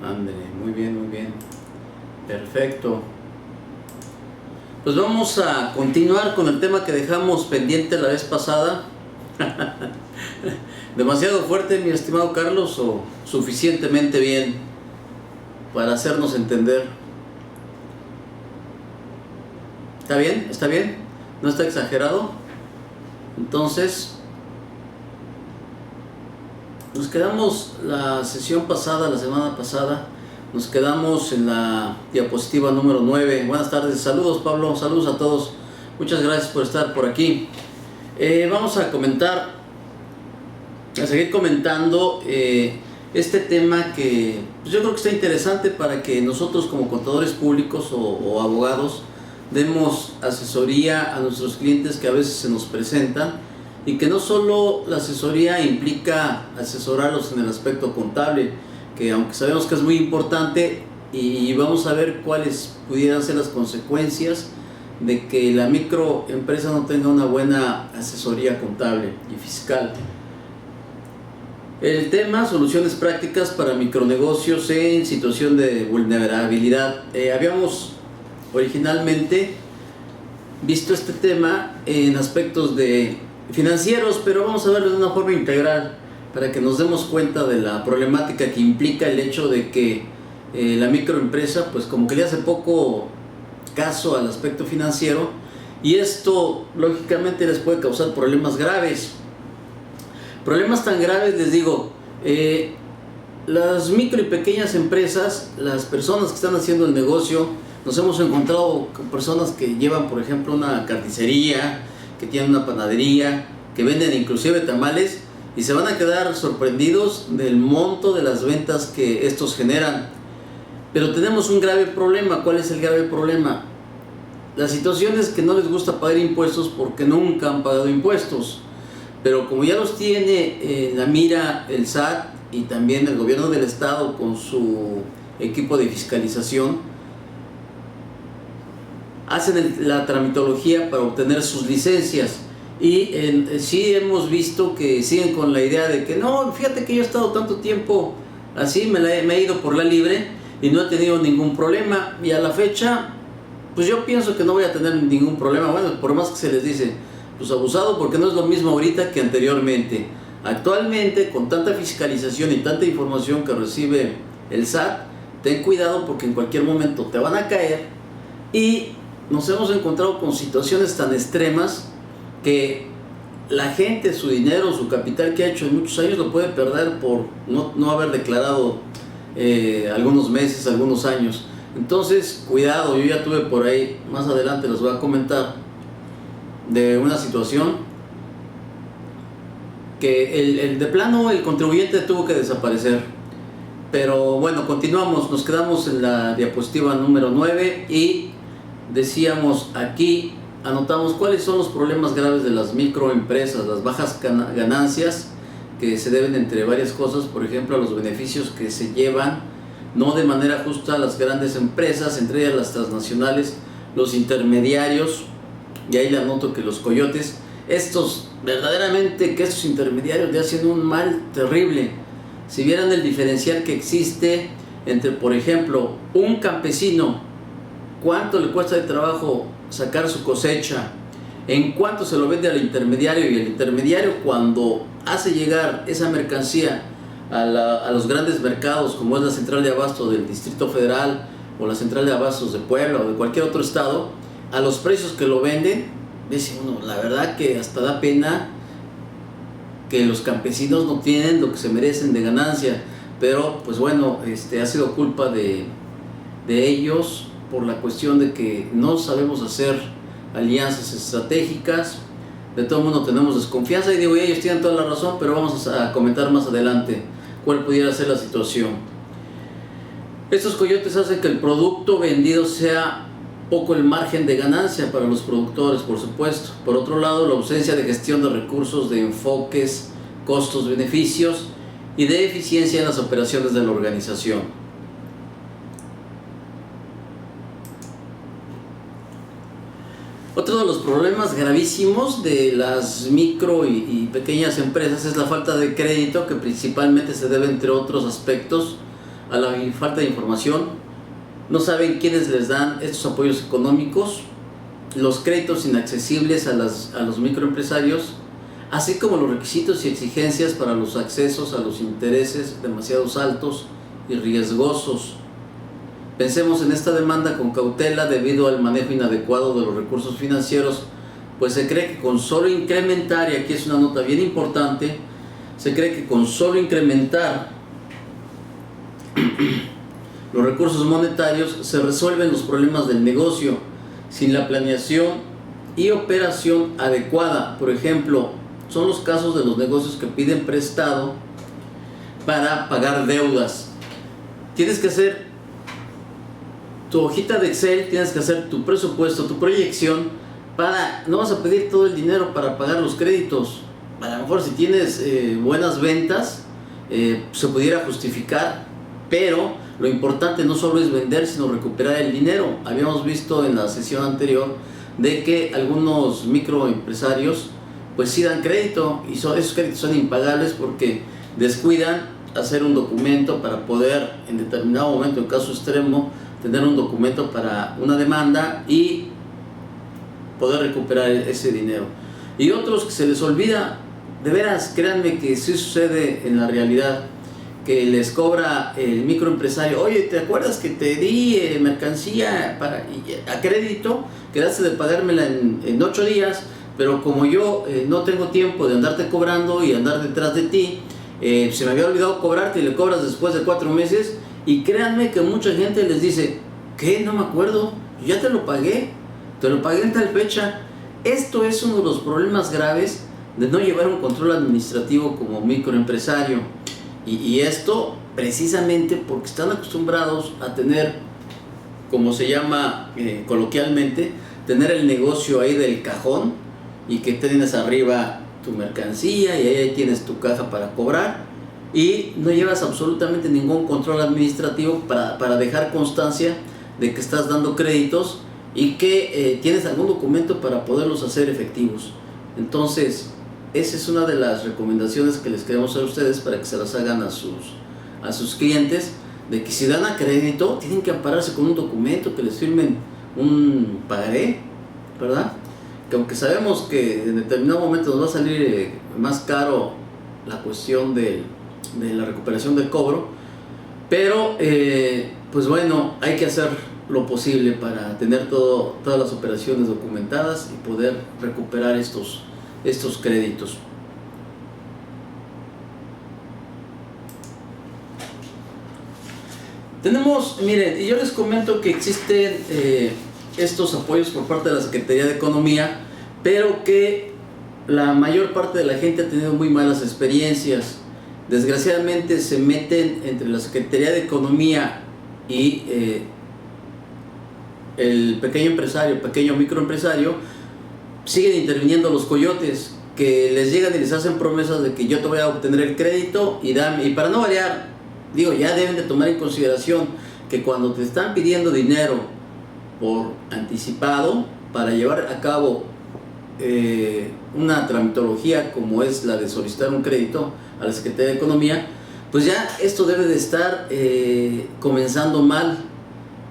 Ándale, muy bien, muy bien. Perfecto. Pues vamos a continuar con el tema que dejamos pendiente la vez pasada. ¿Demasiado fuerte, mi estimado Carlos, o suficientemente bien para hacernos entender? ¿Está bien? ¿Está bien? ¿No está exagerado? Entonces, nos quedamos la sesión pasada, la semana pasada, nos quedamos en la diapositiva número 9. Buenas tardes, saludos Pablo, saludos a todos. Muchas gracias por estar por aquí. Vamos a seguir comentando este tema que pues yo creo que está interesante para que nosotros como contadores públicos o abogados demos asesoría a nuestros clientes que a veces se nos presentan, y que no solo la asesoría implica asesorarlos en el aspecto contable, que aunque sabemos que es muy importante, y vamos a ver cuáles pudieran ser las consecuencias de que la microempresa no tenga una buena asesoría contable y fiscal. El tema: soluciones prácticas para micronegocios en situación de vulnerabilidad. Habíamos originalmente visto este tema en aspectos financieros, pero vamos a verlo de una forma integral para que nos demos cuenta de la problemática que implica el hecho de que la microempresa pues como que le hace poco caso al aspecto financiero, y esto lógicamente les puede causar problemas graves. Problemas tan graves, les digo, las micro y pequeñas empresas, las personas que están haciendo el negocio, nos hemos encontrado con personas que llevan, por ejemplo, una carnicería, que tienen una panadería, que venden inclusive tamales, y se van a quedar sorprendidos del monto de las ventas que estos generan. Pero tenemos un grave problema. ¿Cuál es el grave problema? La situación es que no les gusta pagar impuestos porque nunca han pagado impuestos, pero como ya los tiene en la mira el SAT y también el gobierno del estado con su equipo de fiscalización, hacen la tramitología para obtener sus licencias. Y sí hemos visto que siguen con la idea de que no, fíjate que yo he estado tanto tiempo así, me he ido por la libre y no he tenido ningún problema, y a la fecha pues yo pienso que no voy a tener ningún problema. Bueno, por más que se les dice, pues abusado, porque no es lo mismo ahorita que anteriormente. Actualmente, con tanta fiscalización y tanta información que recibe el SAT, ten cuidado porque en cualquier momento te van a caer, y nos hemos encontrado con situaciones tan extremas que la gente, su dinero, su capital que ha hecho en muchos años, lo puede perder por no haber declarado algunos meses, algunos años. Entonces, cuidado. Yo ya tuve por ahí, más adelante les voy a comentar de una situación que de plano el contribuyente tuvo que desaparecer. Pero bueno, continuamos, nos quedamos en la diapositiva número 9 y decíamos aquí, anotamos cuáles son los problemas graves de las microempresas: las bajas ganancias que se deben, entre varias cosas, por ejemplo, a los beneficios que se llevan no de manera justa a las grandes empresas, entre ellas las transnacionales, los intermediarios, y ahí le anoto que los coyotes, estos intermediarios le hacen un mal terrible. Si vieran el diferencial que existe entre, por ejemplo, un campesino, cuánto le cuesta de trabajo sacar su cosecha, en cuánto se lo vende al intermediario, y el intermediario, cuando hace llegar esa mercancía a los grandes mercados, como es la central de abasto del Distrito Federal o la central de abastos de Puebla o de cualquier otro estado, a los precios que lo venden, dice uno, la verdad que hasta da pena que los campesinos no tienen lo que se merecen de ganancia. Pero pues bueno, ha sido culpa de ellos, por la cuestión de que no sabemos hacer alianzas estratégicas. De todo mundo tenemos desconfianza, y digo, ellos tienen toda la razón, pero vamos a comentar más adelante cuál pudiera ser la situación. Estos coyotes hacen que el producto vendido sea poco el margen de ganancia para los productores, por supuesto. Por otro lado, la ausencia de gestión de recursos, de enfoques, costos, beneficios y de eficiencia en las operaciones de la organización. Otro de los problemas gravísimos de las micro y pequeñas empresas es la falta de crédito, que principalmente se debe, entre otros aspectos, a la falta de información, no saben quiénes les dan estos apoyos económicos, los créditos inaccesibles a los microempresarios, así como los requisitos y exigencias para los accesos a los intereses demasiado altos y riesgosos. Pensemos en esta demanda con cautela debido al manejo inadecuado de los recursos financieros, pues se cree que con solo incrementar, y aquí es una nota bien importante, se cree que con solo incrementar los recursos monetarios se resuelven los problemas del negocio sin la planeación y operación adecuada. Por ejemplo, son los casos de los negocios que piden prestado para pagar deudas. Tienes que hacer tu hojita de Excel, tienes que hacer tu presupuesto, tu proyección, no vas a pedir todo el dinero para pagar los créditos. A lo mejor si tienes buenas ventas, se pudiera justificar, pero lo importante no solo es vender, sino recuperar el dinero. Habíamos visto en la sesión anterior de que algunos microempresarios pues sí dan crédito, y esos créditos son impagables porque descuidan hacer un documento para poder en determinado momento, en caso extremo, tener un documento para una demanda y poder recuperar ese dinero. Y otros que se les olvida, de veras, créanme que sí sucede en la realidad, que les cobra el microempresario: oye, ¿te acuerdas que te di mercancía a crédito? Quedaste de pagármela en 8 días, pero como yo no tengo tiempo de andarte cobrando y andar detrás de ti, se me había olvidado cobrarte, y le cobras después de 4 meses. Y créanme que mucha gente les dice: ¿qué? No me acuerdo, ya te lo pagué en tal fecha. Esto es uno de los problemas graves de no llevar un control administrativo como microempresario. Y esto precisamente porque están acostumbrados a tener, como se llama coloquialmente, tener el negocio ahí del cajón, y que tienes arriba tu mercancía y ahí tienes tu caja para cobrar, y no llevas absolutamente ningún control administrativo para dejar constancia de que estás dando créditos y que tienes algún documento para poderlos hacer efectivos. Entonces, esa es una de las recomendaciones que les queremos hacer a ustedes para que se las hagan a sus clientes, de que si dan a crédito tienen que ampararse con un documento, que les firmen un pagaré, ¿verdad? Que aunque sabemos que en determinado momento nos va a salir más caro la cuestión de la recuperación del cobro, pero pues bueno, hay que hacer lo posible para tener todas las operaciones documentadas y poder recuperar estos créditos. Tenemos, miren, yo les comento que existen estos apoyos por parte de la Secretaría de Economía, pero que la mayor parte de la gente ha tenido muy malas experiencias. Desgraciadamente se meten entre la Secretaría de Economía y el pequeño empresario, pequeño microempresario. Siguen interviniendo los coyotes, que les llegan y les hacen promesas de que yo te voy a obtener el crédito y para no variar, digo, ya deben de tomar en consideración que cuando te están pidiendo dinero por anticipado para llevar a cabo una tramitología como es la de solicitar un crédito a la Secretaría de Economía, pues ya esto debe de estar comenzando mal,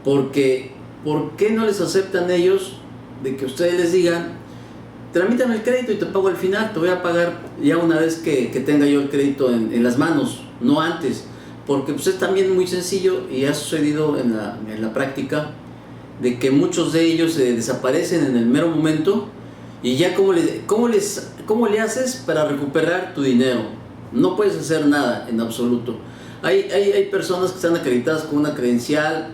porque ¿por qué no les aceptan ellos de que ustedes les digan: tramítame el crédito y te pago al final, te voy a pagar ya una vez que tenga yo el crédito en las manos, no antes? Porque pues es también muy sencillo, y ha sucedido en la práctica, de que muchos de ellos se desaparecen en el mero momento, y ya ¿cómo le haces para recuperar tu dinero? No puedes hacer nada en absoluto. Hay personas que están acreditadas con una credencial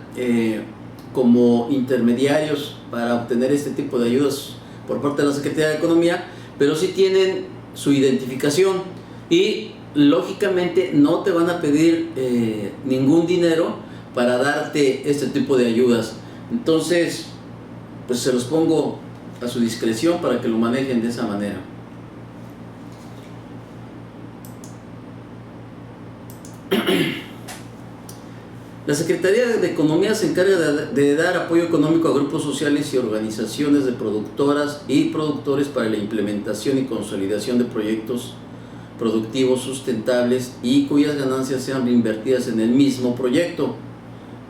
como intermediarios para obtener este tipo de ayudas por parte de la Secretaría de Economía, pero sí tienen su identificación y lógicamente no te van a pedir ningún dinero para darte este tipo de ayudas. Entonces, pues se los pongo a su discreción para que lo manejen de esa manera. La Secretaría de Economía se encarga de dar apoyo económico a grupos sociales y organizaciones de productoras y productores para la implementación y consolidación de proyectos productivos sustentables y cuyas ganancias sean reinvertidas en el mismo proyecto.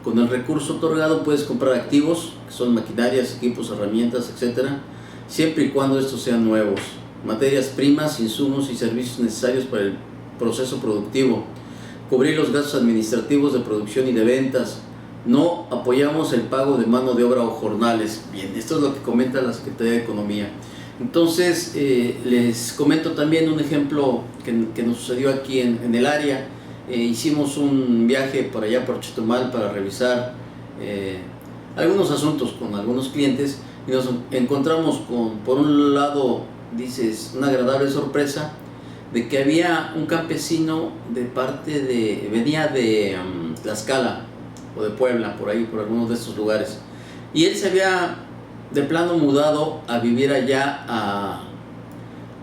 Con el recurso otorgado puedes comprar activos, que son maquinarias, equipos, herramientas, etcétera, siempre y cuando estos sean nuevos, materias primas, insumos y servicios necesarios para el proceso productivo, cubrir los gastos administrativos de producción y de ventas. No apoyamos el pago de mano de obra o jornales. Bien, esto es lo que comenta la Secretaría de Economía. Entonces, les comento también un ejemplo que nos sucedió aquí en el área. Hicimos un viaje por allá por Chetumal para revisar algunos asuntos con algunos clientes y nos encontramos con, por un lado, dices, una agradable sorpresa de que había un campesino venía de Tlaxcala o de Puebla, por ahí, por algunos de estos lugares, y él se había de plano mudado a vivir allá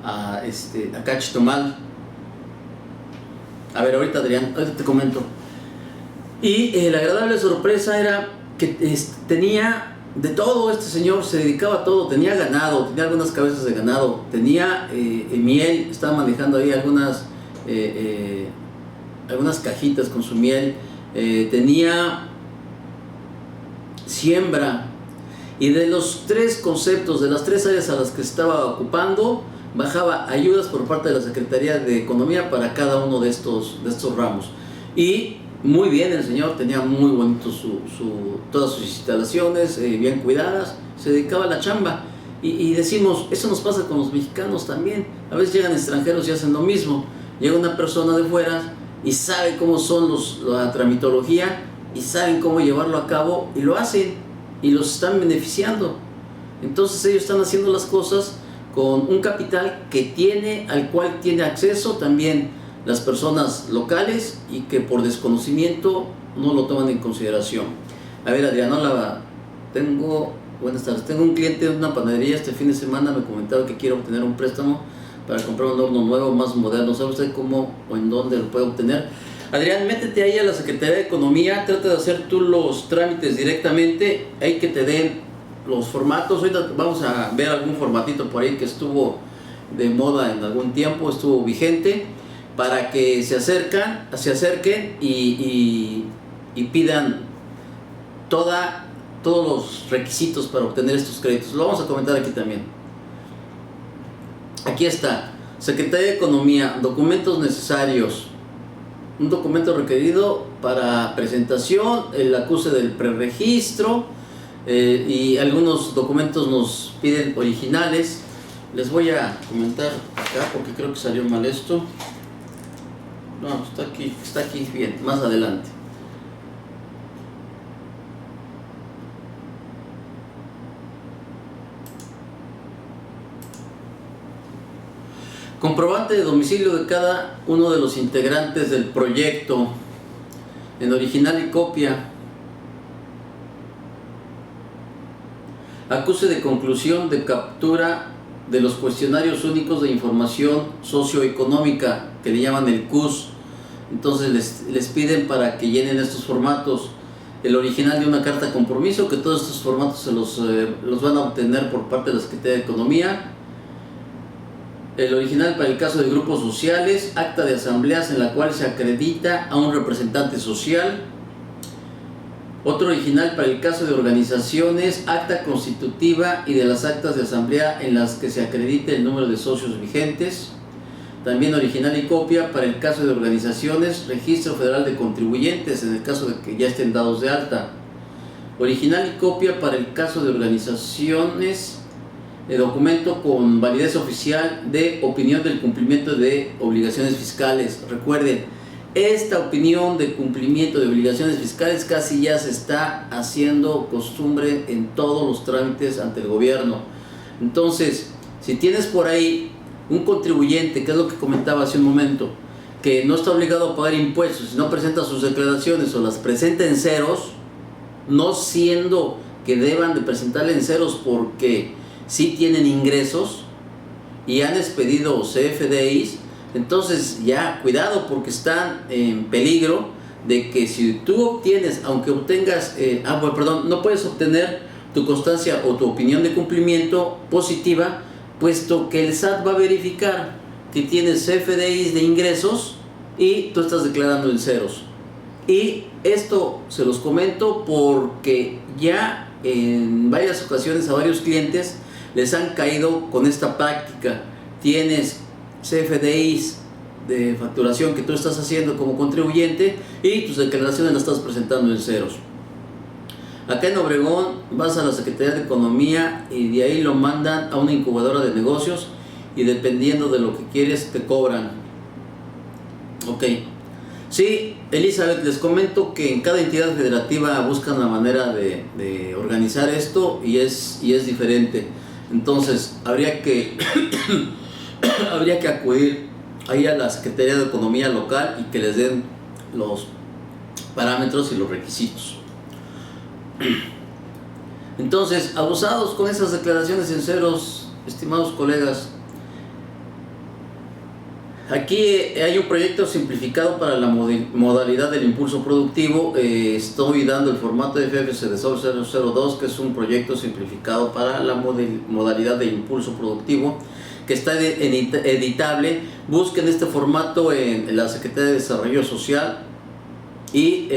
acá a Chetumal. A ver, ahorita Adrián, ahorita te comento. Y la agradable sorpresa era que tenía de todo. Este señor se dedicaba a todo, tenía ganado, tenía algunas cabezas de ganado, tenía miel, estaba manejando ahí algunas cajitas con su miel, tenía siembra, y de los tres conceptos, de las tres áreas a las que estaba ocupando, bajaba ayudas por parte de la Secretaría de Economía para cada uno de estos ramos. Y muy bien, el señor tenía muy bonito todas sus instalaciones, bien cuidadas, se dedicaba a la chamba. Y decimos, eso nos pasa con los mexicanos también. A veces llegan extranjeros y hacen lo mismo. Llega una persona de fuera y sabe cómo son la tramitología y saben cómo llevarlo a cabo y lo hacen y los están beneficiando. Entonces ellos están haciendo las cosas con un capital al cual tiene acceso también las personas locales y que por desconocimiento no lo toman en consideración. A ver, Adriana, buenas tardes. Tengo un cliente de una panadería este fin de semana, me comentaba que quiere obtener un préstamo para comprar un horno nuevo, más moderno. ¿Sabe usted cómo o en dónde lo puede obtener? Adrián, métete ahí a la Secretaría de Economía, trata de hacer tú los trámites directamente, hay que te den los formatos. Ahorita vamos a ver algún formatito por ahí que estuvo de moda en algún tiempo, estuvo vigente, para que se acerquen y pidan todos los requisitos para obtener estos créditos. Lo vamos a comentar aquí también. Aquí está, Secretaría de Economía, documentos necesarios. Un documento requerido para presentación, el acuse del preregistro, y algunos documentos nos piden originales. Les voy a comentar acá porque creo que salió mal esto. No, está aquí bien, más adelante. Comprobante de domicilio de cada uno de los integrantes del proyecto, en original y copia. Acuse de conclusión de captura de los cuestionarios únicos de información socioeconómica, que le llaman el CUS. Entonces les piden para que llenen estos formatos. El original de una carta compromiso, que todos estos formatos se los van a obtener por parte de la Secretaría de Economía. El original para el caso de grupos sociales, acta de asambleas en la cual se acredita a un representante social. Otro original para el caso de organizaciones, acta constitutiva y de las actas de asamblea en las que se acredite el número de socios vigentes. También original y copia para el caso de organizaciones, registro federal de contribuyentes en el caso de que ya estén dados de alta. Original y copia para el caso de organizaciones, de documento con validez oficial de opinión del cumplimiento de obligaciones fiscales. Recuerden, esta opinión de cumplimiento de obligaciones fiscales casi ya se está haciendo costumbre en todos los trámites ante el gobierno. Entonces, si tienes por ahí un contribuyente, que es lo que comentaba hace un momento, que no está obligado a pagar impuestos, si no presenta sus declaraciones o las presenta en ceros, no siendo que deban de presentarle en ceros porque sí tienen ingresos y han expedido CFDIs, entonces ya cuidado, porque están en peligro de que si tú obtienes, aunque obtengas, no puedes obtener tu constancia o tu opinión de cumplimiento positiva, puesto que el SAT va a verificar que tienes CFDIs de ingresos y tú estás declarando en ceros. Y esto se los comento porque ya en varias ocasiones a varios clientes les han caído con esta práctica. Tienes CFDIs de facturación que tú estás haciendo como contribuyente y tus declaraciones las estás presentando en ceros. Acá en Obregón vas a la Secretaría de Economía y de ahí lo mandan a una incubadora de negocios y dependiendo de lo que quieres te cobran. Ok. Sí, Elizabeth, les comento que en cada entidad federativa buscan la manera de organizar esto y es diferente. Entonces habría que habría que acudir ahí a la Secretaría de Economía local y que les den los parámetros y los requisitos. Entonces, abusados con esas declaraciones en ceros, estimados colegas. Aquí hay un proyecto simplificado para la modalidad del impulso productivo. Estoy dando el formato de FFC de SOL 002, que es un proyecto simplificado para la modalidad de impulso productivo, que está editable. Busquen este formato en la Secretaría de Desarrollo Social y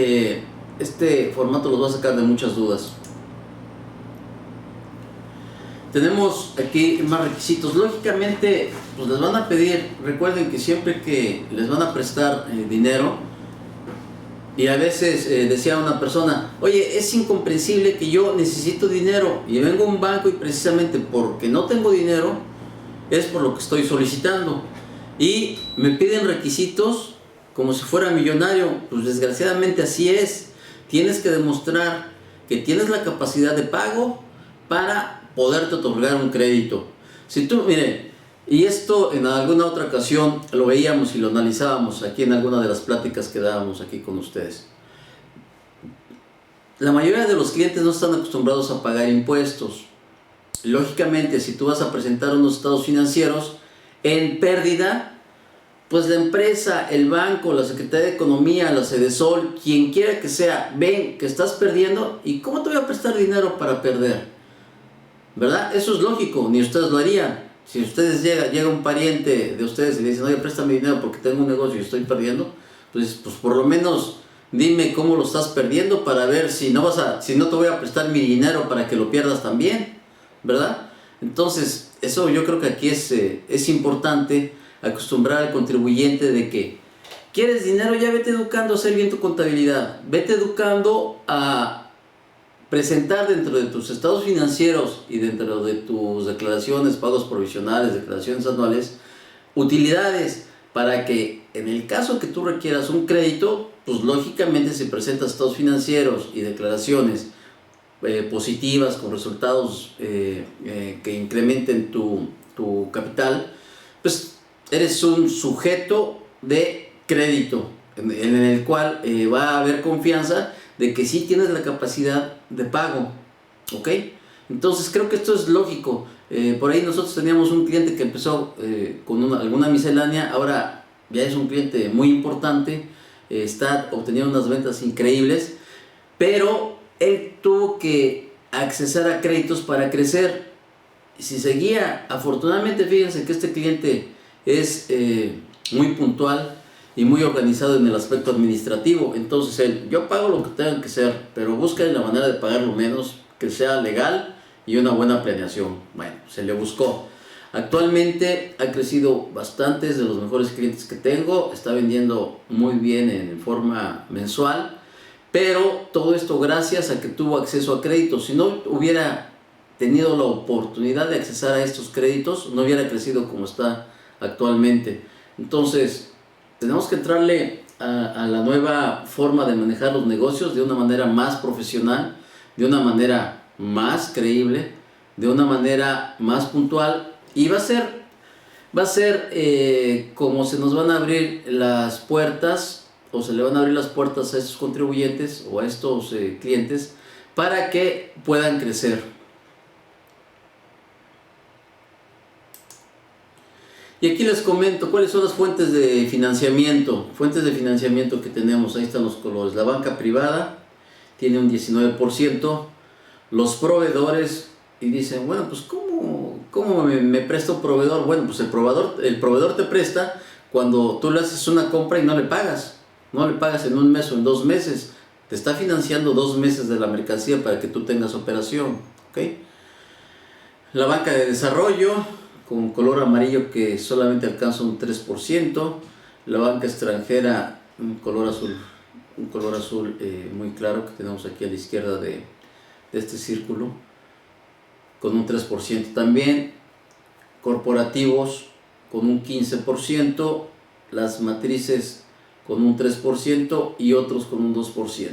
este formato los va a sacar de muchas dudas. Tenemos aquí más requisitos. Lógicamente, pues les van a pedir, recuerden que siempre que les van a prestar dinero, y a veces decía una persona, oye, es incomprensible que yo necesito dinero y vengo a un banco y precisamente porque no tengo dinero es por lo que estoy solicitando y me piden requisitos como si fuera millonario. Pues desgraciadamente así es. Tienes que demostrar que tienes la capacidad de pago para poderte otorgar un crédito. Si tú, mire, y esto en alguna otra ocasión lo veíamos y lo analizábamos aquí en alguna de las pláticas que dábamos aquí con ustedes. La mayoría de los clientes no están acostumbrados a pagar impuestos. Lógicamente, si tú vas a presentar unos estados financieros en pérdida, pues la empresa, el banco, la Secretaría de Economía, la Sedesol, quien quiera que sea, ven que estás perdiendo y ¿cómo te voy a prestar dinero para perder? ¿Verdad? Eso es lógico, ni ustedes lo harían. Si ustedes llega un pariente de ustedes y le dicen, oye, préstame dinero porque tengo un negocio y estoy perdiendo, pues por lo menos dime cómo lo estás perdiendo para ver si no te voy a prestar mi dinero para que lo pierdas también, ¿verdad? Entonces, eso yo creo que aquí es importante acostumbrar al contribuyente de que ¿quieres dinero? Ya vete educando a hacer bien tu contabilidad, vete educando a presentar dentro de tus estados financieros y dentro de tus declaraciones, pagos provisionales, declaraciones anuales, utilidades para que en el caso que tú requieras un crédito, pues lógicamente si presentas estados financieros y declaraciones positivas con resultados que incrementen tu capital, pues eres un sujeto de crédito en el cual va a haber confianza de que sí tienes la capacidad de pago, ¿ok? Entonces creo que esto es lógico. Por ahí nosotros teníamos un cliente que empezó con alguna miscelánea, ahora ya es un cliente muy importante, está obteniendo unas ventas increíbles, pero él tuvo que accesar a créditos para crecer. Si seguía, afortunadamente fíjense que este cliente es muy puntual y muy organizado en el aspecto administrativo. Entonces yo pago lo que tenga que ser, pero busca la manera de pagarlo menos, que sea legal y una buena planeación. Bueno, se le buscó. Actualmente ha crecido bastante, es de los mejores clientes que tengo, está vendiendo muy bien en forma mensual, pero todo esto gracias a que tuvo acceso a créditos. Si no hubiera tenido la oportunidad de accesar a estos créditos, no hubiera crecido como está actualmente. Entonces, tenemos que entrarle a la nueva forma de manejar los negocios de una manera más profesional, de una manera más creíble, de una manera más puntual, y va a ser como se nos van a abrir las puertas, o se le van a abrir las puertas a estos contribuyentes o a estos clientes para que puedan crecer. Y aquí les comento cuáles son las fuentes de financiamiento. Fuentes de financiamiento que tenemos, ahí están los colores. La banca privada tiene un 19%. Los proveedores, y dicen, bueno, pues ¿cómo ¿cómo me presta un proveedor? Bueno, pues el proveedor te presta cuando tú le haces una compra y no le pagas. No le pagas en un mes o en 2 meses. Te está financiando 2 meses de la mercancía para que tú tengas operación. ¿Ok? La banca de desarrollo, con color amarillo que solamente alcanza un 3%. La banca extranjera, un color azul muy claro que tenemos aquí a la izquierda de este círculo, con un 3% también. Corporativos con un 15%, las matrices con un 3% y otros con un 2%.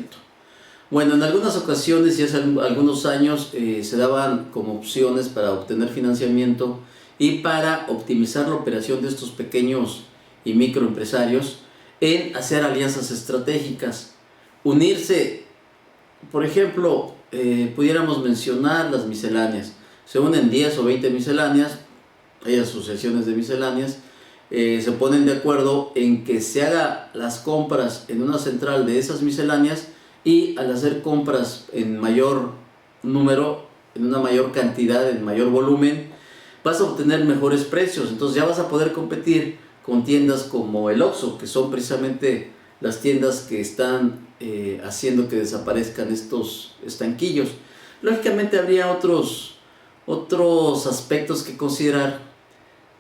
Bueno, en algunas ocasiones y hace algunos años se daban como opciones para obtener financiamiento y para optimizar la operación de estos pequeños y microempresarios en hacer alianzas estratégicas, unirse. Por ejemplo, pudiéramos mencionar las misceláneas. Se unen 10 o 20 misceláneas, hay asociaciones de misceláneas, se ponen de acuerdo en que se haga las compras en una central de esas misceláneas, y al hacer compras en mayor número, en una mayor cantidad, en mayor volumen, vas a obtener mejores precios. Entonces ya vas a poder competir con tiendas como el Oxxo, que son precisamente las tiendas que están haciendo que desaparezcan estos estanquillos. Lógicamente habría otros aspectos que considerar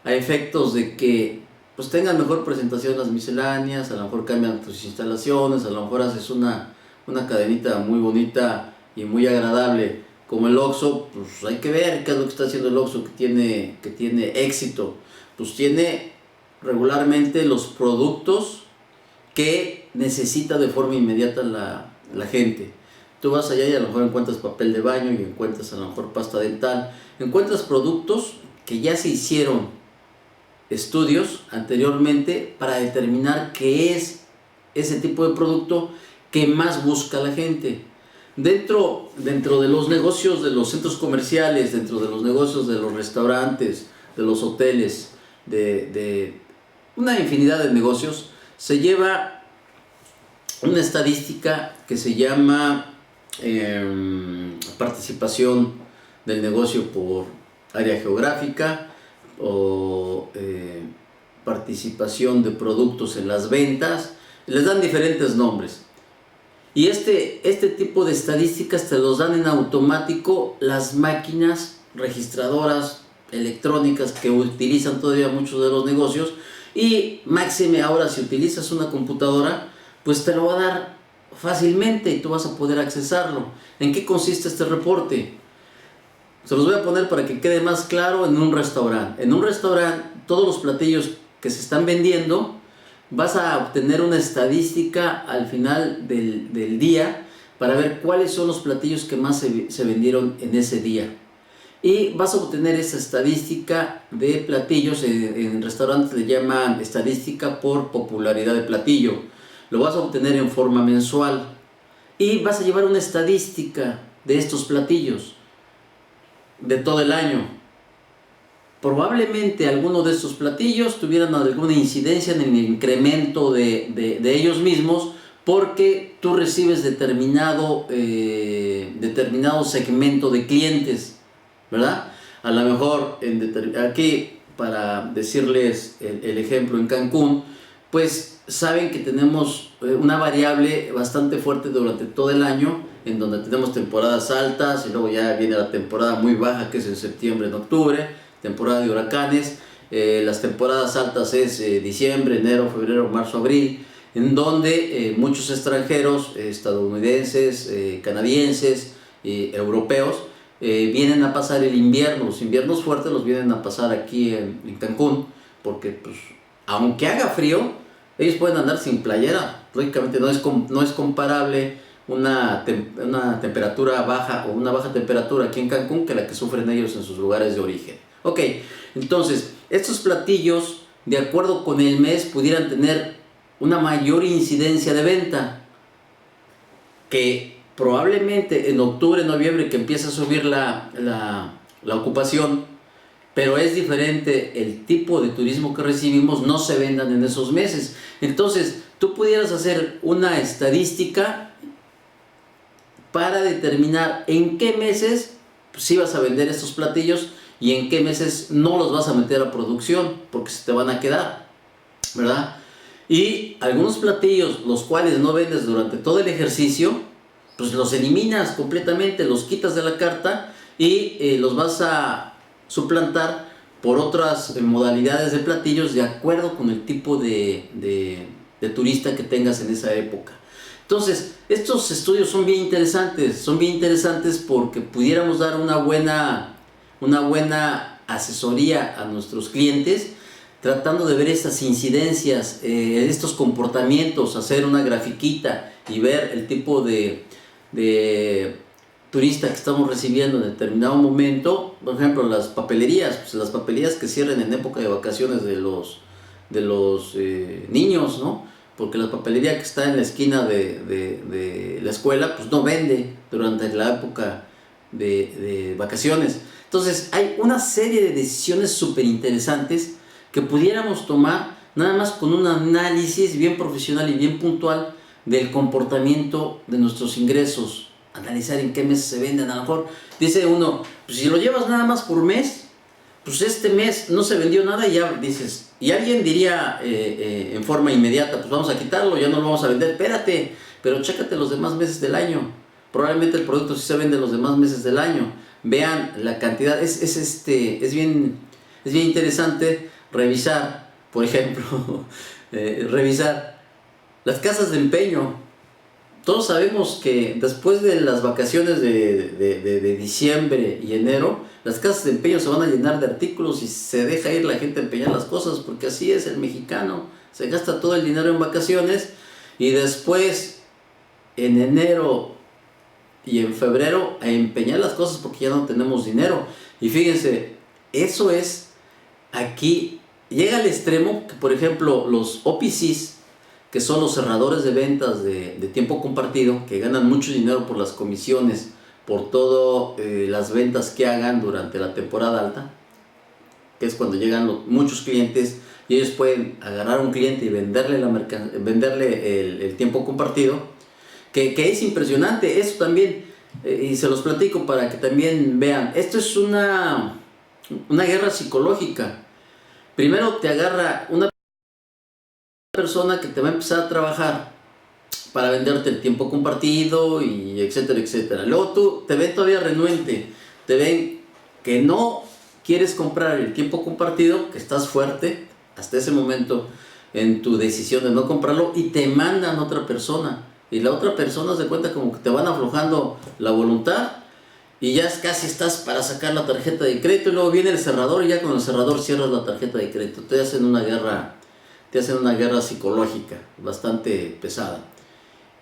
a efectos de que pues tengan mejor presentación las misceláneas. A lo mejor cambian tus instalaciones, a lo mejor haces una cadenita muy bonita y muy agradable como el Oxxo. Pues hay que ver qué es lo que está haciendo el Oxxo que tiene éxito. Pues tiene regularmente los productos que necesita de forma inmediata la gente. Tú vas allá y a lo mejor encuentras papel de baño y encuentras a lo mejor pasta dental, encuentras productos que ya se hicieron estudios anteriormente para determinar qué es ese tipo de producto que más busca la gente. Dentro de los negocios de los centros comerciales, dentro de los negocios de los restaurantes, de los hoteles, de una infinidad de negocios, se lleva una estadística que se llama participación del negocio por área geográfica, o participación de productos en las ventas. Les dan diferentes nombres. Y este tipo de estadísticas te los dan en automático las máquinas registradoras electrónicas que utilizan todavía muchos de los negocios. Y máxime ahora, si utilizas una computadora, pues te lo va a dar fácilmente y tú vas a poder accesarlo. ¿En qué consiste este reporte? Se los voy a poner para que quede más claro en un restaurante. En un restaurante, todos los platillos que se están vendiendo, vas a obtener una estadística al final del día para ver cuáles son los platillos que más se vendieron en ese día. Y vas a obtener esa estadística de platillos. En restaurantes le llaman estadística por popularidad de platillo. Lo vas a obtener en forma mensual y vas a llevar una estadística de estos platillos de todo el año. Probablemente algunos de estos platillos tuvieran alguna incidencia en el incremento de ellos mismos, porque tú recibes determinado segmento de clientes, ¿verdad? A lo mejor aquí, para decirles el ejemplo, en Cancún, pues saben que tenemos una variable bastante fuerte durante todo el año, en donde tenemos temporadas altas y luego ya viene la temporada muy baja, que es en septiembre, en octubre, temporada de huracanes. Las temporadas altas es diciembre, enero, febrero, marzo, abril, en donde muchos extranjeros, estadounidenses, canadienses, europeos, vienen a pasar el invierno. Los inviernos fuertes los vienen a pasar aquí en Cancún, porque pues, aunque haga frío, ellos pueden andar sin playera. Lógicamente no es comparable una temperatura baja o una baja temperatura aquí en Cancún que la que sufren ellos en sus lugares de origen. Ok, entonces estos platillos, de acuerdo con el mes, pudieran tener una mayor incidencia de venta, que probablemente en octubre, noviembre, que empieza a subir la ocupación, pero es diferente el tipo de turismo que recibimos, no se vendan en esos meses. Entonces tú pudieras hacer una estadística para determinar en qué meses sí vas a vender estos platillos y en qué meses no los vas a meter a producción porque se te van a quedar, ¿verdad? Y algunos platillos los cuales no vendes durante todo el ejercicio, pues los eliminas completamente, los quitas de la carta y los vas a suplantar por otras modalidades de platillos de acuerdo con el tipo de turista que tengas en esa época. Entonces, estos estudios son bien interesantes porque pudiéramos dar una buena asesoría a nuestros clientes, tratando de ver estas incidencias, estos comportamientos, hacer una grafiquita y ver el tipo de turista que estamos recibiendo en determinado momento. Por ejemplo, las papelerías, pues las papelerías que cierren en época de vacaciones de los niños, ¿no? Porque la papelería que está en la esquina de la escuela, pues no vende durante la época de vacaciones. Entonces hay una serie de decisiones súper interesantes que pudiéramos tomar nada más con un análisis bien profesional y bien puntual del comportamiento de nuestros ingresos. Analizar en qué meses se venden. A lo mejor dice uno, pues si lo llevas nada más por mes, pues este mes no se vendió nada y ya dices, y alguien diría en forma inmediata, pues vamos a quitarlo, ya no lo vamos a vender. Espérate, pero chécate los demás meses del año. Probablemente el producto sí se vende los demás meses del año. Vean la cantidad, es bien interesante revisar, por ejemplo, revisar las casas de empeño. Todos sabemos que después de las vacaciones de diciembre y enero, las casas de empeño se van a llenar de artículos y se deja ir la gente a empeñar las cosas, porque así es el mexicano, se gasta todo el dinero en vacaciones y después en enero y en febrero a empeñar las cosas porque ya no tenemos dinero. Y fíjense, eso es, aquí llega al extremo que, por ejemplo, los OPCs, que son los cerradores de ventas de tiempo compartido, que ganan mucho dinero por las comisiones, por todas las ventas que hagan durante la temporada alta, que es cuando llegan muchos clientes y ellos pueden agarrar a un cliente y venderle el tiempo compartido, que es impresionante. Eso también, y se los platico para que también vean, esto es una guerra psicológica. Primero te agarra una persona que te va a empezar a trabajar para venderte el tiempo compartido y etcétera, etcétera. Luego tú te ven todavía renuente, te ven que no quieres comprar el tiempo compartido, que estás fuerte hasta ese momento en tu decisión de no comprarlo y te mandan otra persona. Y la otra persona se cuenta como que te van aflojando la voluntad y ya casi estás para sacar la tarjeta de crédito y luego viene el cerrador y ya con el cerrador cierras la tarjeta de crédito. Te hacen una guerra psicológica bastante pesada.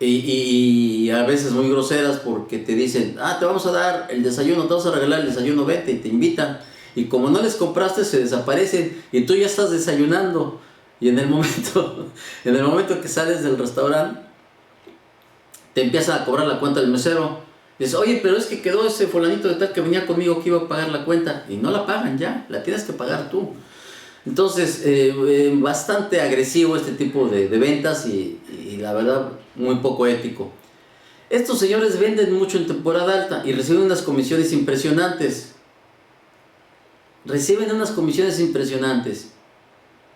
Y a veces muy groseras porque te dicen, te vamos a dar el desayuno, te vamos a regalar el desayuno, vete, y te invitan. Y como no les compraste, se desaparecen y tú ya estás desayunando. Y en el momento que sales del restaurante, te empieza a cobrar la cuenta del mesero. Dices, oye, pero es que quedó ese fulanito de tal que venía conmigo que iba a pagar la cuenta. Y no la pagan ya, la tienes que pagar tú. Entonces, bastante agresivo este tipo de ventas y la verdad muy poco ético. Estos señores venden mucho en temporada alta y reciben unas comisiones impresionantes.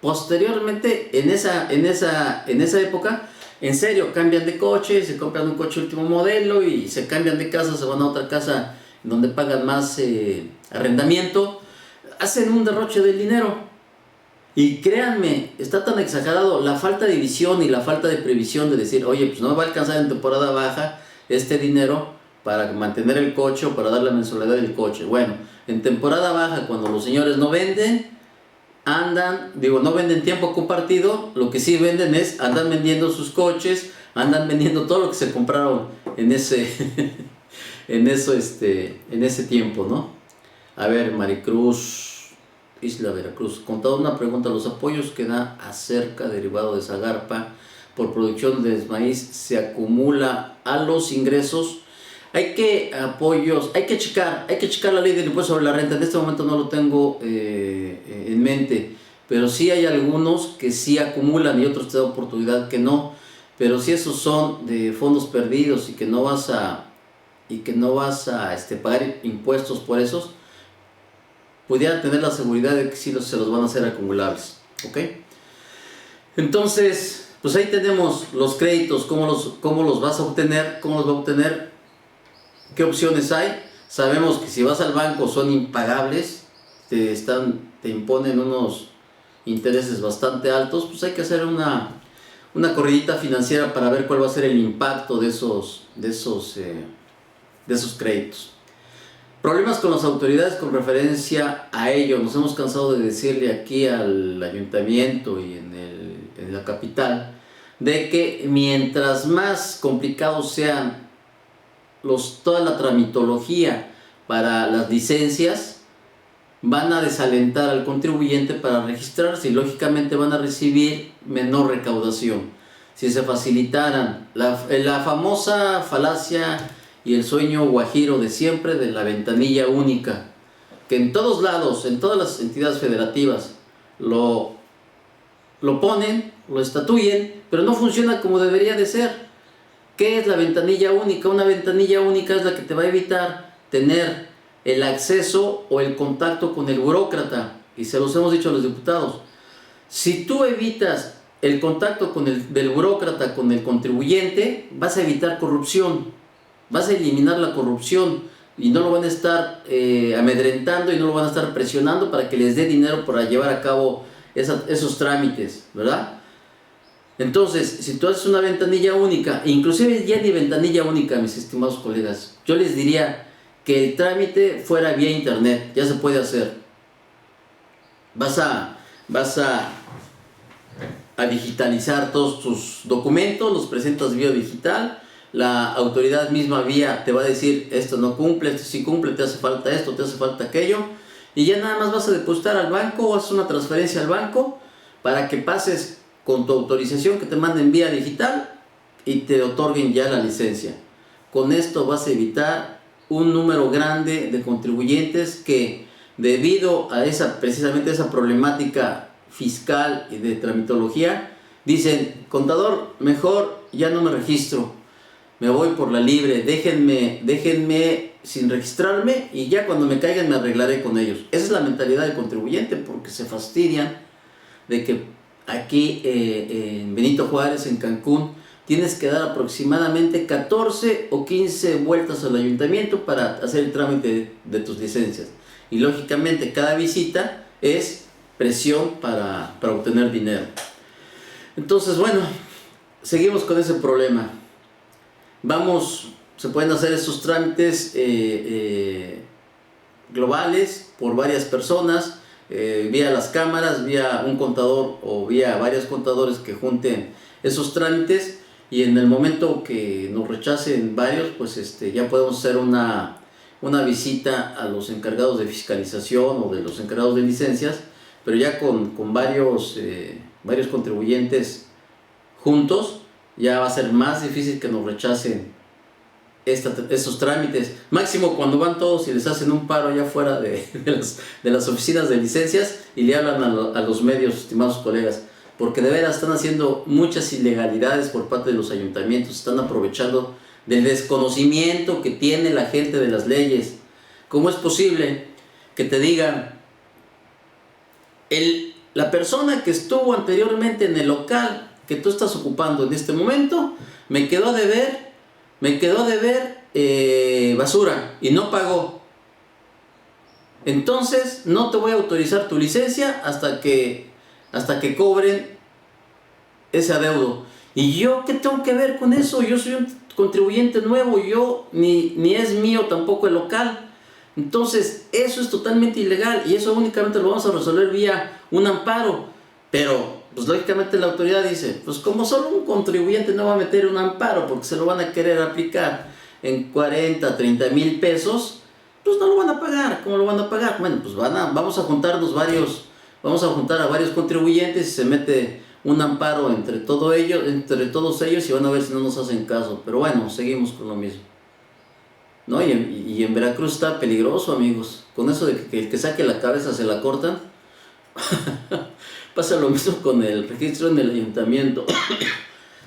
Posteriormente, en esa época, en serio, cambian de coche, se compran un coche último modelo y se cambian de casa, se van a otra casa donde pagan más arrendamiento, hacen un derroche del dinero. Y créanme, está tan exagerado la falta de visión y la falta de previsión de decir, oye, pues no me va a alcanzar en temporada baja este dinero para mantener el coche o para dar la mensualidad del coche. Bueno, en temporada baja, cuando los señores no venden, no venden tiempo compartido, lo que sí venden andan vendiendo sus coches, andan vendiendo todo lo que se compraron en ese tiempo, ¿no? A ver, Maricruz, Isla Veracruz, contado una pregunta: los apoyos que da Acerca derivado de Zagarpa por producción de maíz se acumula a los ingresos. Hay que checar la ley del impuesto sobre la renta. En este momento no lo tengo en mente, pero sí hay algunos que sí acumulan y otros te da oportunidad que no. Pero si esos son de fondos perdidos y que no vas a pagar impuestos por esos, pudieran tener la seguridad de que sí se los van a hacer acumulables, ¿ok? Entonces, pues ahí tenemos los créditos, cómo los vas a obtener, cómo los va a obtener, qué opciones hay. Sabemos que si vas al banco son impagables, te imponen unos intereses bastante altos, pues hay que hacer una corridita financiera para ver cuál va a ser el impacto de esos créditos. Problemas con las autoridades con referencia a ello. Nos hemos cansado de decirle aquí al ayuntamiento y en la capital de que mientras más complicados sean toda la tramitología para las licencias, van a desalentar al contribuyente para registrarse y lógicamente van a recibir menor recaudación. Si se facilitaran la famosa falacia y el sueño guajiro de siempre de la ventanilla única, que en todos lados, en todas las entidades federativas lo ponen, lo estatuyen, pero no funciona como debería de ser. ¿Qué es la ventanilla única? Una ventanilla única es la que te va a evitar tener el acceso o el contacto con el burócrata, y se los hemos dicho a los diputados. Si tú evitas el contacto del burócrata con el contribuyente, vas a evitar corrupción, vas a eliminar la corrupción y no lo van a estar amedrentando y no lo van a estar presionando para que les dé dinero para llevar a cabo esos trámites, ¿verdad? Entonces, si tú haces una ventanilla única, inclusive ya ni ventanilla única, mis estimados colegas, yo les diría que el trámite fuera vía internet, ya se puede hacer. Vas a digitalizar todos tus documentos, los presentas vía digital, la autoridad misma te va a decir esto no cumple, esto sí cumple, te hace falta esto, te hace falta aquello, y ya nada más vas a depositar al banco o haces una transferencia al banco para que pases con tu autorización, que te manden vía digital y te otorguen ya la licencia. Con esto vas a evitar un número grande de contribuyentes que, debido a precisamente esa problemática fiscal y de tramitología, dicen: contador, mejor ya no me registro, me voy por la libre, déjenme sin registrarme y ya cuando me caigan me arreglaré con ellos. Esa es la mentalidad del contribuyente, porque se fastidian de que aquí en Benito Juárez, en Cancún, tienes que dar aproximadamente 14 o 15 vueltas al ayuntamiento para hacer el trámite de tus licencias. Y lógicamente cada visita es presión para obtener dinero. Entonces, bueno, seguimos con ese problema. Se pueden hacer esos trámites globales por varias personas, vía las cámaras, vía un contador o vía varios contadores que junten esos trámites, y en el momento que nos rechacen varios, pues ya podemos hacer una visita a los encargados de fiscalización o de los encargados de licencias, pero ya con varios contribuyentes juntos, ya va a ser más difícil que nos rechacen estos trámites. Máximo cuando van todos y les hacen un paro allá afuera de las oficinas de licencias y le hablan a los medios, estimados colegas, porque de veras están haciendo muchas ilegalidades por parte de los ayuntamientos, están aprovechando del desconocimiento que tiene la gente de las leyes. ¿Cómo es posible que te digan: la persona que estuvo anteriormente en el local que tú estás ocupando en este momento me quedó a deber basura y no pagó, entonces no te voy a autorizar tu licencia hasta que cobren ese adeudo? ¿Y yo qué tengo que ver con eso? Yo soy un contribuyente nuevo, ni es mío tampoco el local. Entonces eso es totalmente ilegal, y eso únicamente lo vamos a resolver vía un amparo. Pero pues lógicamente la autoridad dice: pues como solo un contribuyente no va a meter un amparo porque se lo van a querer aplicar en 40, 30 mil pesos, pues no lo van a pagar. ¿Cómo lo van a pagar? Bueno, pues vamos a juntar a varios contribuyentes y se mete un amparo entre todos ellos, y van a ver si no nos hacen caso. Pero bueno, seguimos con lo mismo, ¿no? Y en Veracruz está peligroso, amigos, con eso de que el que saque la cabeza se la cortan. Pasa lo mismo con el registro en el ayuntamiento.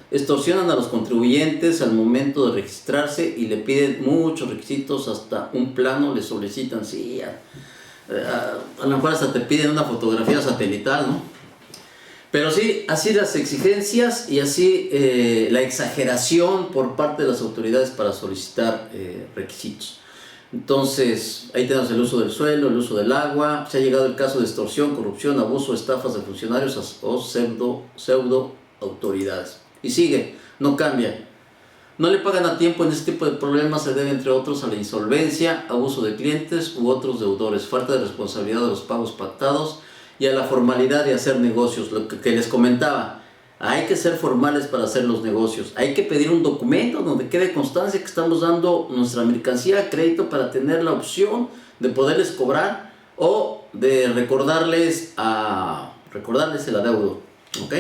Extorsionan a los contribuyentes al momento de registrarse y le piden muchos requisitos, hasta un plano le solicitan. Sí, A lo mejor hasta te piden una fotografía satelital, ¿no? Pero sí, así las exigencias y así la exageración por parte de las autoridades para solicitar requisitos. Entonces, ahí tenemos el uso del suelo, el uso del agua. Se ha llegado el caso de extorsión, corrupción, abuso, estafas de funcionarios o pseudo autoridades. Y sigue, no cambia. No le pagan a tiempo en este tipo de problemas, se debe entre otros a la insolvencia, abuso de clientes u otros deudores, falta de responsabilidad de los pagos pactados y a la formalidad de hacer negocios. Lo que les comentaba, hay que ser formales para hacer los negocios. Hay que pedir un documento donde quede constancia que estamos dando nuestra mercancía a crédito para tener la opción de poderles cobrar o de recordarles el adeudo. ¿Ok?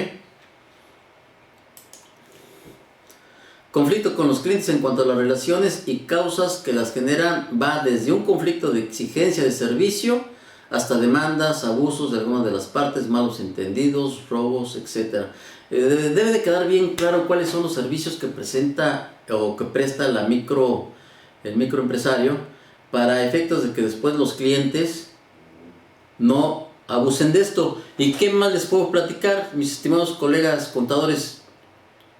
Conflicto con los clientes en cuanto a las relaciones y causas que las generan va desde un conflicto de exigencia de servicio hasta demandas, abusos de alguna de las partes, malos entendidos, robos, etc. Debe de quedar bien claro cuáles son los servicios que presenta o que presta el microempresario para efectos de que después los clientes no abusen de esto. ¿Y qué más les puedo platicar, mis estimados colegas contadores?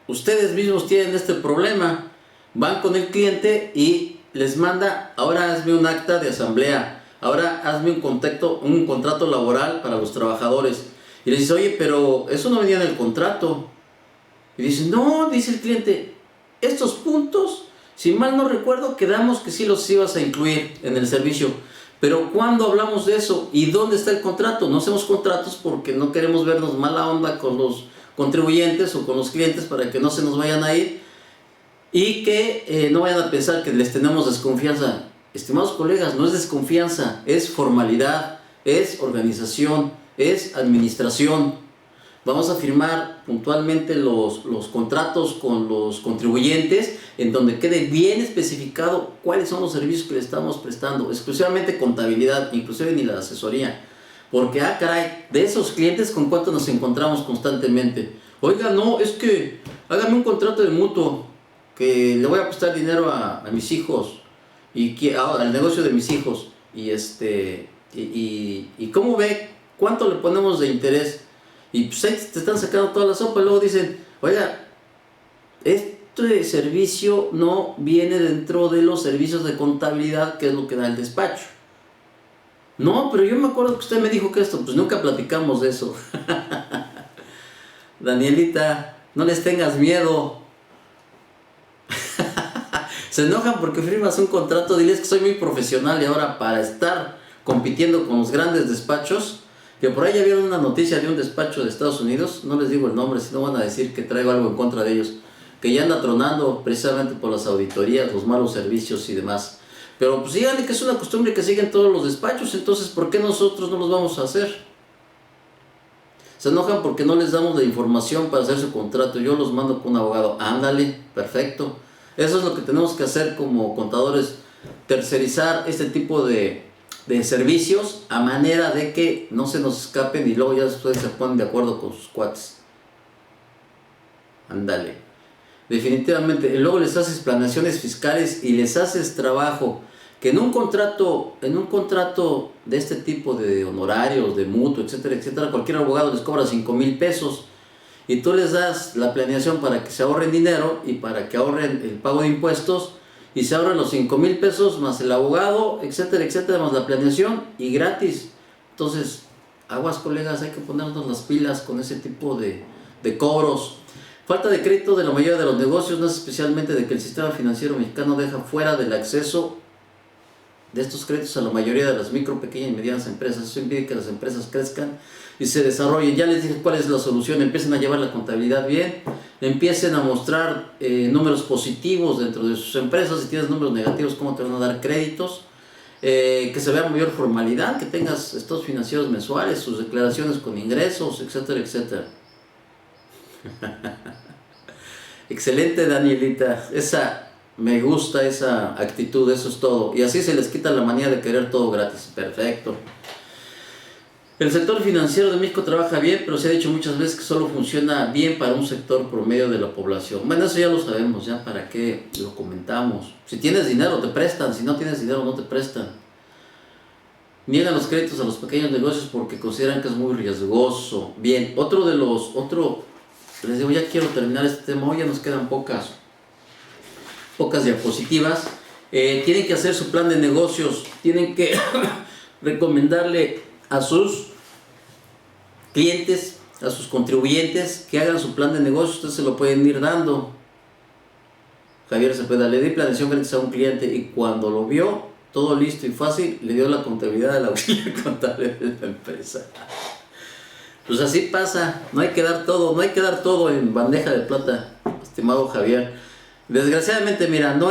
Ustedes mismos tienen este problema. Van con el cliente y les manda, ahora hazme un acta de asamblea, ahora hazme un contrato laboral para los trabajadores. Y les dice, oye, pero eso no venía en el contrato. Y dicen, no, dice el cliente, estos puntos, si mal no recuerdo, quedamos que sí los ibas a incluir en el servicio. Pero ¿cuándo hablamos de eso? ¿Y dónde está el contrato? No hacemos contratos porque no queremos vernos mala onda con los contribuyentes o con los clientes para que no se nos vayan a ir y que no vayan a pensar que les tenemos desconfianza. Estimados colegas, no es desconfianza, es formalidad, es organización, es administración. Vamos a firmar puntualmente los contratos con los contribuyentes en donde quede bien especificado cuáles son los servicios que le estamos prestando, exclusivamente contabilidad, inclusive ni la asesoría. Porque, caray, de esos clientes, ¿con cuánto nos encontramos constantemente? Oiga, no, es que hágame un contrato de mutuo, que le voy a prestar dinero a mis hijos, al negocio de mis hijos, y ¿cómo ve? ¿Cuánto le ponemos de interés? Y pues ahí te están sacando toda la sopa, y luego dicen, oiga, este servicio no viene dentro de los servicios de contabilidad, que es lo que da el despacho. No, pero yo me acuerdo que usted me dijo que esto, pues nunca platicamos de eso. Danielita, no les tengas miedo. Se enojan porque firmas un contrato, diles que soy muy profesional y ahora para estar compitiendo con los grandes despachos, que por ahí ya vieron una noticia de un despacho de Estados Unidos, no les digo el nombre, si no van a decir que traigo algo en contra de ellos, que ya anda tronando precisamente por las auditorías, los malos servicios y demás. Pero pues díganle que es una costumbre que siguen todos los despachos, entonces ¿por qué nosotros no los vamos a hacer? Se enojan porque no les damos la información para hacer su contrato, yo los mando con un abogado. Ándale, perfecto. Eso es lo que tenemos que hacer como contadores, tercerizar este tipo de servicios a manera de que no se nos escapen y luego ya ustedes se ponen de acuerdo con sus cuates. Ándale. Definitivamente, y luego les haces planeaciones fiscales y les haces trabajo que en un contrato de este tipo de honorarios, de mutuo, etcétera, etcétera, cualquier abogado les cobra 5,000 pesos y tú les das la planeación para que se ahorren dinero y para que ahorren el pago de impuestos y se ahorren los 5,000 pesos más el abogado, etcétera, etcétera, más la planeación y gratis. Entonces, aguas colegas, hay que ponernos las pilas con ese tipo de cobros. Falta de crédito de la mayoría de los negocios, no es especialmente de que el sistema financiero mexicano deja fuera del acceso de estos créditos a la mayoría de las micro, pequeñas y medianas empresas. Eso impide que las empresas crezcan y se desarrollen. Ya les dije cuál es la solución: empiecen a llevar la contabilidad bien, empiecen a mostrar números positivos dentro de sus empresas. Si tienes números negativos, ¿cómo te van a dar créditos? Que se vea mayor formalidad, que tengas estados financieros mensuales, sus declaraciones con ingresos, etcétera, etcétera. Excelente, Danielita, me gusta esa actitud, eso es todo. Y así se les quita la manía de querer todo gratis. Perfecto. El sector financiero de México trabaja bien, pero se ha dicho muchas veces que solo funciona bien para un sector promedio de la población. Bueno, eso ya lo sabemos, ya para qué lo comentamos. Si tienes dinero te prestan, si no tienes dinero no te prestan. Niegan los créditos a los pequeños negocios porque consideran que es muy riesgoso. Bien, les digo, ya quiero terminar este tema, hoy ya nos quedan pocas diapositivas. Tienen que hacer su plan de negocios, tienen que recomendarle a sus clientes, a sus contribuyentes que hagan su plan de negocios. Ustedes se lo pueden ir dando. Javier Cepeda, le di planeación gratis a un cliente y cuando lo vio todo listo y fácil, le dio la contabilidad del auxiliar contable de la empresa. Pues así pasa, no hay que dar todo en bandeja de plata, estimado Javier. Desgraciadamente, mira, no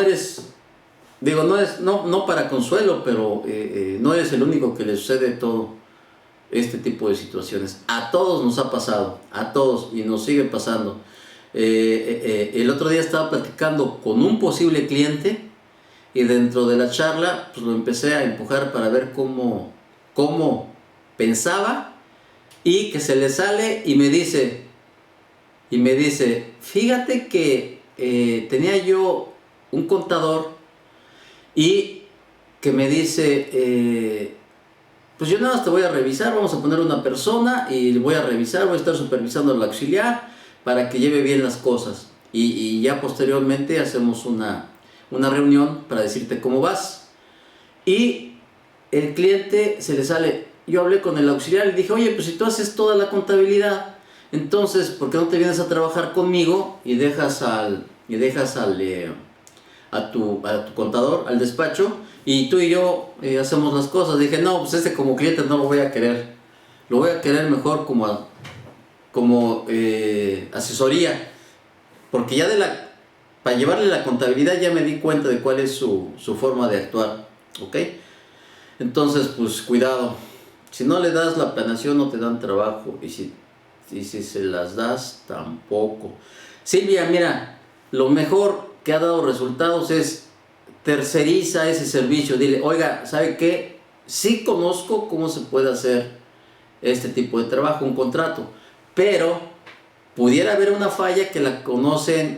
para consuelo, pero no eres el único que le sucede todo este tipo de situaciones. A todos nos ha pasado, a todos, y nos sigue pasando. El otro día estaba platicando con un posible cliente y dentro de la charla pues lo empecé a empujar para ver cómo pensaba, y que se le sale y me dice, fíjate que tenía yo un contador y que me dice, pues yo nada más te voy a revisar, vamos a poner una persona y voy a revisar, voy a estar supervisando al auxiliar para que lleve bien las cosas, y ya posteriormente hacemos una reunión para decirte cómo vas. Y el cliente se le sale, yo hablé con el auxiliar y le dije, oye, pues si tú haces toda la contabilidad, entonces ¿por qué no te vienes a trabajar conmigo y dejas a tu contador al despacho y tú y yo hacemos las cosas? Dije, no, pues como cliente no lo voy a querer, lo voy a querer mejor como asesoría, porque ya para llevarle la contabilidad ya me di cuenta de cuál es su forma de actuar, ¿ok? Entonces, pues cuidado, si no le das la planeación no te dan trabajo, y si se las das tampoco. Silvia, mira, lo mejor que ha dado resultados es terceriza ese servicio. Dile, oiga, ¿sabe qué? Sí conozco cómo se puede hacer este tipo de trabajo, un contrato, pero pudiera haber una falla que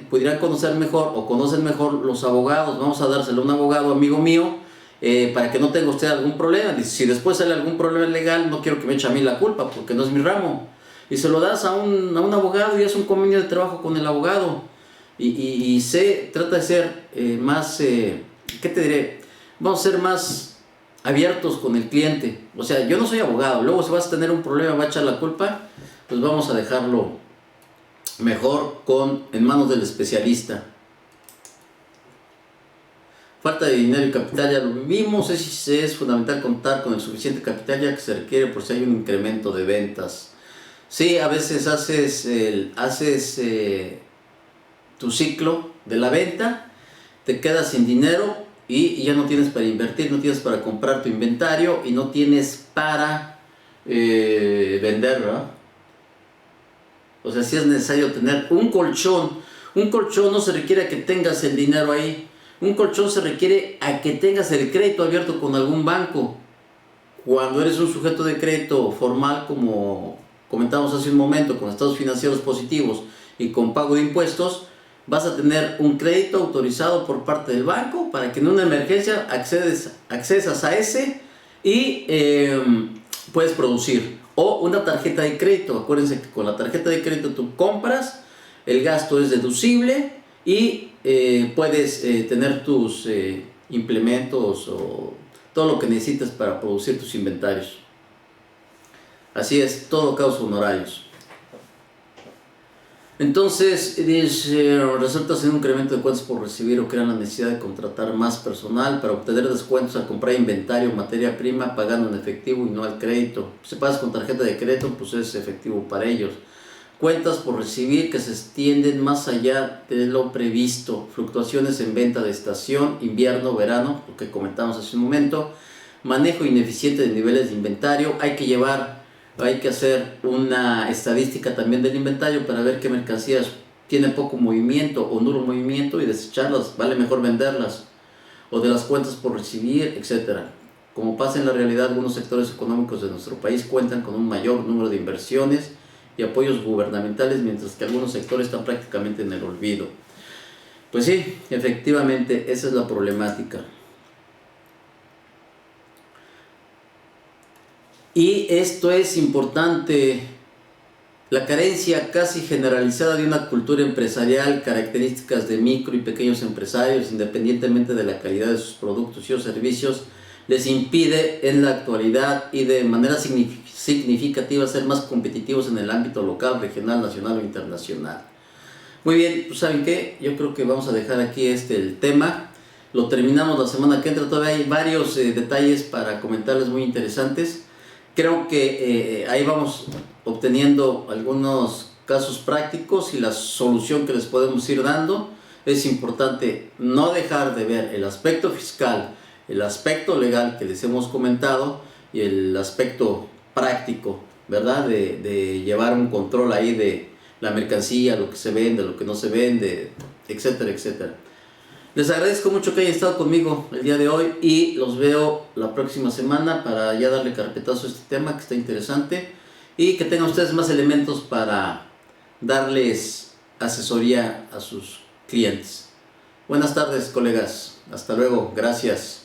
pudieran conocer mejor o conocen mejor los abogados. Vamos a dárselo a un abogado amigo mío para que no tenga usted algún problema. Dice, si después sale algún problema legal, no quiero que me eche a mí la culpa porque no es mi ramo. Y se lo das a un abogado y es un convenio de trabajo con el abogado. Y trata de ser más, ¿qué te diré? Vamos a ser más abiertos con el cliente. O sea, yo no soy abogado, luego si vas a tener un problema, va a echar la culpa, pues vamos a dejarlo mejor en manos del especialista. Falta de dinero y capital, ya lo vimos. Es fundamental contar con el suficiente capital ya que se requiere por si hay un incremento de ventas. Sí, a veces haces tu ciclo de la venta, te quedas sin dinero y ya no tienes para invertir, no tienes para comprar tu inventario y no tienes para vender, ¿verdad? O sea, sí es necesario tener un colchón. Un colchón no se requiere a que tengas el dinero ahí. Un colchón se requiere a que tengas el crédito abierto con algún banco. Cuando eres un sujeto de crédito formal, como comentamos hace un momento, con estados financieros positivos y con pago de impuestos, vas a tener un crédito autorizado por parte del banco para que en una emergencia accesas a ese y puedes producir. O una tarjeta de crédito. Acuérdense que con la tarjeta de crédito tú compras, el gasto es deducible y puedes tener tus implementos o todo lo que necesitas para producir tus inventarios. Así es, todo causa honorarios. Entonces, resulta ser un incremento de cuentas por recibir o crean la necesidad de contratar más personal para obtener descuentos al comprar inventario, materia prima, pagando en efectivo y no al crédito. Si pagas con tarjeta de crédito, pues es efectivo para ellos. Cuentas por recibir que se extienden más allá de lo previsto. Fluctuaciones en venta de estación, invierno, verano, lo que comentamos hace un momento. Manejo ineficiente de niveles de inventario. Hay que hacer una estadística también del inventario para ver qué mercancías tienen poco movimiento o nulo movimiento y desecharlas, vale mejor venderlas, o de las cuentas por recibir, etc. Como pasa en la realidad, algunos sectores económicos de nuestro país cuentan con un mayor número de inversiones y apoyos gubernamentales, mientras que algunos sectores están prácticamente en el olvido. Pues sí, efectivamente, esa es la problemática. Y esto es importante, la carencia casi generalizada de una cultura empresarial, características de micro y pequeños empresarios, independientemente de la calidad de sus productos y o servicios, les impide en la actualidad y de manera significativa ser más competitivos en el ámbito local, regional, nacional o internacional. Muy bien, pues ¿saben qué? Yo creo que vamos a dejar aquí el tema. Lo terminamos la semana que entra. Todavía hay varios detalles para comentarles muy interesantes. Creo que ahí vamos obteniendo algunos casos prácticos y la solución que les podemos ir dando. Es importante no dejar de ver el aspecto fiscal, el aspecto legal que les hemos comentado y el aspecto práctico, ¿verdad? De llevar un control ahí de la mercancía, lo que se vende, lo que no se vende, etcétera, etcétera. Les agradezco mucho que hayan estado conmigo el día de hoy y los veo la próxima semana para ya darle carpetazo a este tema que está interesante y que tengan ustedes más elementos para darles asesoría a sus clientes. Buenas tardes, colegas. Hasta luego. Gracias.